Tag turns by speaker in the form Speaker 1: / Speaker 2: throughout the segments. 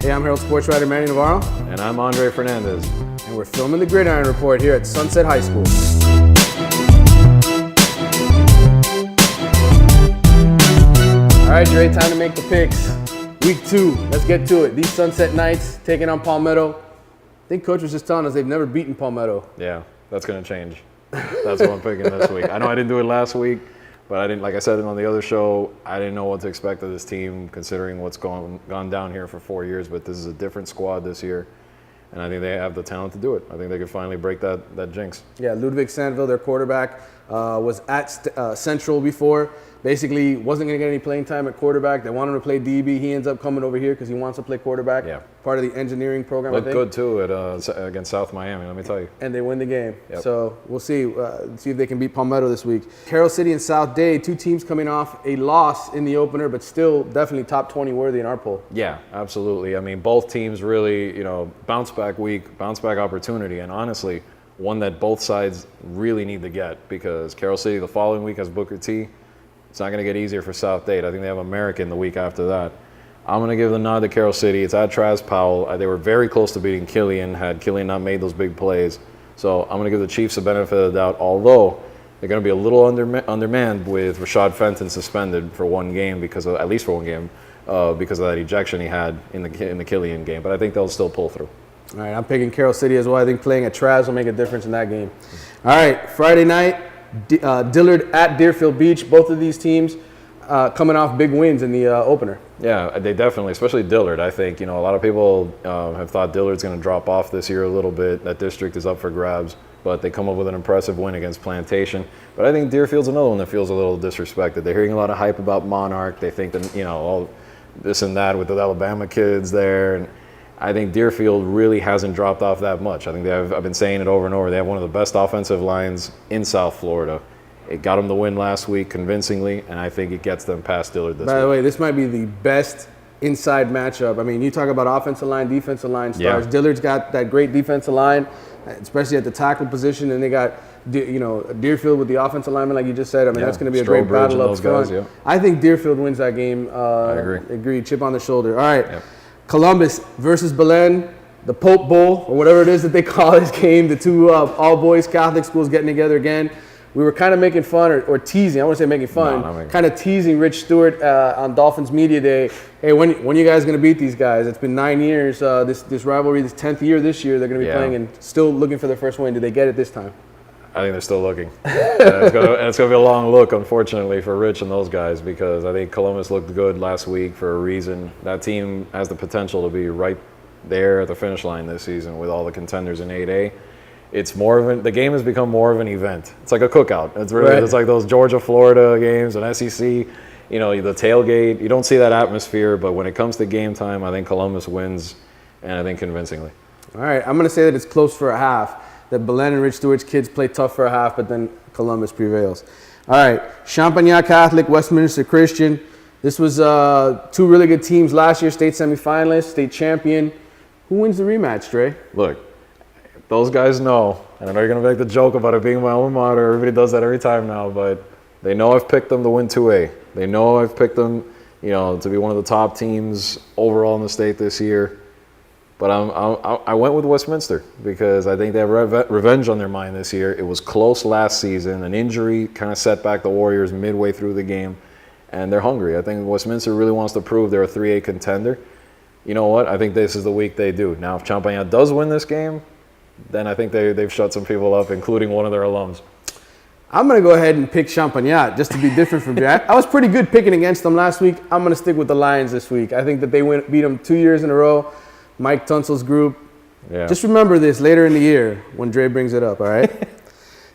Speaker 1: Hey, I'm Herald sports writer Manny Navarro.
Speaker 2: And I'm Fernandez.
Speaker 1: And we're filming the Gridiron Report here at Sunset High School. All right, Dre, time to make the picks. Week 2, let's get to it. These Sunset Knights taking on Palmetto. I think Coach was just telling us they've never beaten Palmetto.
Speaker 2: Yeah, that's going to change. That's what I'm picking this week. I know I didn't do it last week, but I didn't. Like I said on the other show, I didn't know what to expect of this team considering what's gone down here for 4 years. But this is a different squad this year, and I think they have the talent to do it. I think they can finally break that jinx.
Speaker 1: Yeah, Ludwig Sandville, their quarterback, was at Central before. Basically, wasn't going to get any playing time at quarterback. They wanted him to play DB. He ends up coming over here because he wants to play quarterback.
Speaker 2: Yeah.
Speaker 1: Part of the engineering program,
Speaker 2: Looked
Speaker 1: I think.
Speaker 2: good, too, against South Miami, let me tell you.
Speaker 1: And they win the game.
Speaker 2: Yep.
Speaker 1: So we'll see if they can beat Palmetto this week. Carroll City and South Dade, two teams coming off a loss in the opener, but still definitely top 20 worthy in our poll.
Speaker 2: Yeah, absolutely. I mean, both teams really, bounce back week, bounce back opportunity, and honestly, one that both sides really need to get because Carroll City the following week has Booker T. It's not going to get easier for South Dade. I think they have American the week after that. I'm going to give the nod to Carroll City. It's at Traz Powell. They were very close to beating Killian had Killian not made those big plays. So I'm going to give the Chiefs the benefit of the doubt, although they're going to be a little undermanned with Rashad Fenton suspended for one game at least for one game because of that ejection he had in the Killian game. But I think they'll still pull through.
Speaker 1: All right, I'm picking Carroll City as well. I think playing at Traz will make a difference in that game. All right, Friday night, Dillard at Deerfield Beach. Both of these teams coming off big wins in the opener.
Speaker 2: Yeah, they definitely, especially Dillard. I think, a lot of people have thought Dillard's going to drop off this year a little bit. That district is up for grabs, but they come up with an impressive win against Plantation. But I think Deerfield's another one that feels a little disrespected. They're hearing a lot of hype about Monarch. They think that, all this and that with the Alabama kids there. And I think Deerfield really hasn't dropped off that much. I think I've been saying it over and over. They have one of the best offensive lines in South Florida. It got them the win last week convincingly, and I think it gets them past Dillard this week.
Speaker 1: By the way, this might be the best inside matchup. I mean, you talk about offensive line, defensive line stars. Yeah. Dillard's got that great defensive line, especially at the tackle position, and they got Deerfield with the offensive lineman, like you just said. I mean, that's going to be a great battle up front. Guys, yeah. I think Deerfield wins that game.
Speaker 2: I
Speaker 1: agree. Chip on the shoulder. All right. Yep. Columbus versus Belen, the Pope Bowl, or whatever it is that they call this game. The two all-boys Catholic schools getting together again. We were kind of making fun or teasing. I want to say making fun. Kind of teasing Rich Stewart on Dolphins Media Day. Hey, when are you guys going to beat these guys? It's been 9 years. This rivalry, this 10th year this year, they're going to be playing and still looking for their first win. Did they get it this time?
Speaker 2: I think they're still looking. It's going to be a long look, unfortunately, for Rich and those guys because I think Columbus looked good last week for a reason. That team has the potential to be right there at the finish line this season with all the contenders in 8A. It's the game has become more of an event. It's like a cookout. It's really It's like those Georgia-Florida games and SEC, the tailgate. You don't see that atmosphere, but when it comes to game time, I think Columbus wins, and I think convincingly.
Speaker 1: All right, I'm going to say that it's close for a half. That Belen and Rich Stewart's kids play tough for a half, but then Columbus prevails. All right, Champignon Catholic, Westminster Christian. This was two really good teams last year, state semifinalists, state champion. Who wins the rematch, Dre?
Speaker 2: Look, those guys know, and I know you're going to make the joke about it being my alma mater. Everybody does that every time now, but they know I've picked them to win 2A. They know I've picked them, to be one of the top teams overall in the state this year. But I went with Westminster because I think they have revenge on their mind this year. It was close last season. An injury kind of set back the Warriors midway through the game, and they're hungry. I think Westminster really wants to prove they're a 3A contender. You know what? I think this is the week they do. Now, if Champignon does win this game, then I think they've shut some people up, including one of their alums.
Speaker 1: I'm going to go ahead and pick Champignon just to be different from you. I was pretty good picking against them last week. I'm going to stick with the Lions this week. I think that they beat them 2 years in a row. Mike Tunsil's group. Yeah. Just remember this later in the year when Dre brings it up, all right?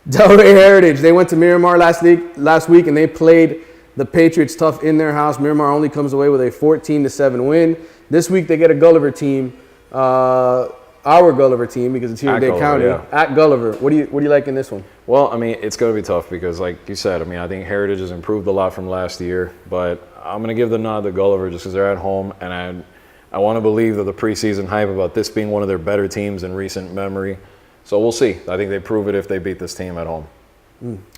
Speaker 1: Delray Heritage, they went to Miramar last week and they played the Patriots tough in their house. Miramar only comes away with a 14-7 win. This week they get a Gulliver team, our Gulliver team because it's here in Dade County. Yeah. At Gulliver. What do you like in this one?
Speaker 2: Well, I mean, it's going to be tough because, like you said, I think Heritage has improved a lot from last year, but I'm going to give the nod to Gulliver just because they're at home, and I want to believe that the preseason hype about this being one of their better teams in recent memory. So we'll see. I think they prove it if they beat this team at home.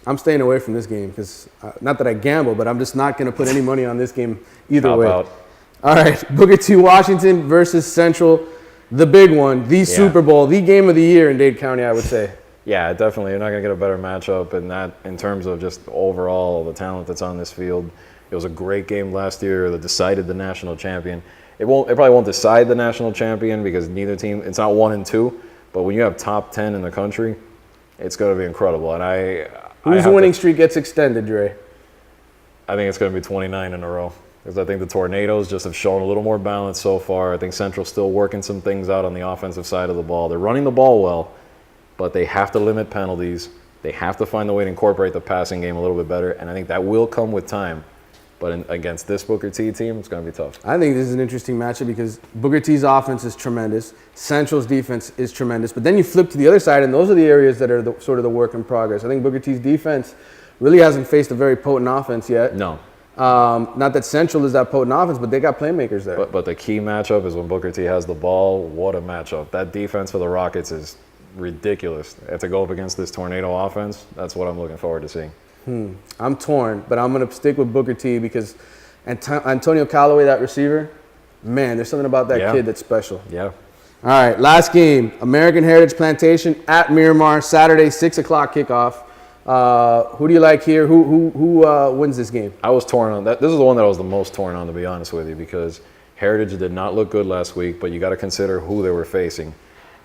Speaker 1: I'm staying away from this game because, not that I gamble, but I'm just not going to put any money on this game either way.
Speaker 2: Out.
Speaker 1: All right, Booker T. Washington versus Central, the big one, the Super Bowl, the game of the year in Dade County, I would say.
Speaker 2: Yeah, definitely. You're not going to get a better matchup in terms of just overall the talent that's on this field. It was a great game last year that decided the national champion. It probably won't decide the national champion because neither team, it's not 1 and 2, but when you have top 10 in the country, it's going to be incredible. And
Speaker 1: whose winning streak gets extended, Dre?
Speaker 2: I think it's going to be 29 in a row. Because I think the Tornadoes just have shown a little more balance so far. I think Central's still working some things out on the offensive side of the ball. They're running the ball well, but they have to limit penalties. They have to find a way to incorporate the passing game a little bit better, and I think that will come with time. But against this Booker T team, it's going to be tough.
Speaker 1: I think this is an interesting matchup because Booker T's offense is tremendous. Central's defense is tremendous. But then you flip to the other side, and those are the areas that are sort of the work in progress. I think Booker T's defense really hasn't faced a very potent offense yet.
Speaker 2: No.
Speaker 1: Not that Central is that potent offense, but they got playmakers there.
Speaker 2: But the key matchup is when Booker T has the ball. What a matchup. That defense for the Rockets is ridiculous. And to go up against this Tornado offense, that's what I'm looking forward to seeing.
Speaker 1: I'm torn, but I'm going to stick with Booker T because Antonio Callaway, that receiver, man, there's something about that kid that's special.
Speaker 2: Yeah.
Speaker 1: All right, last game, American Heritage Plantation at Miramar, Saturday, 6 o'clock kickoff. Who do you like here? Who wins this game?
Speaker 2: I was torn on that. This is the one that I was the most torn on, to be honest with you, because Heritage did not look good last week, but you got to consider who they were facing.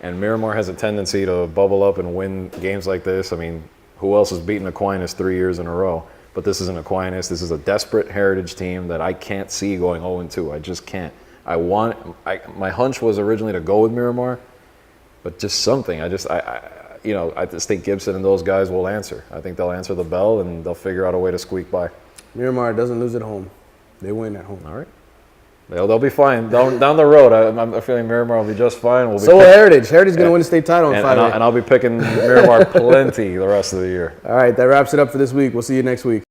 Speaker 2: And Miramar has a tendency to bubble up and win games like this. I mean, who else has beaten Aquinas 3 years in a row? But this isn't Aquinas. This is a desperate Heritage team that I can't see going 0-2. I just can't. My hunch was originally to go with Miramar, but just something. I just think Gibson and those guys will answer. I think they'll answer the bell and they'll figure out a way to squeak by.
Speaker 1: Miramar doesn't lose at home. They win at home.
Speaker 2: All right. They'll be fine. Down the road, I'm feeling Miramar will be just fine.
Speaker 1: So will Heritage. Heritage is going to win the state title in 5
Speaker 2: and I'll be picking Miramar plenty the rest of the year.
Speaker 1: All right, that wraps it up for this week. We'll see you next week.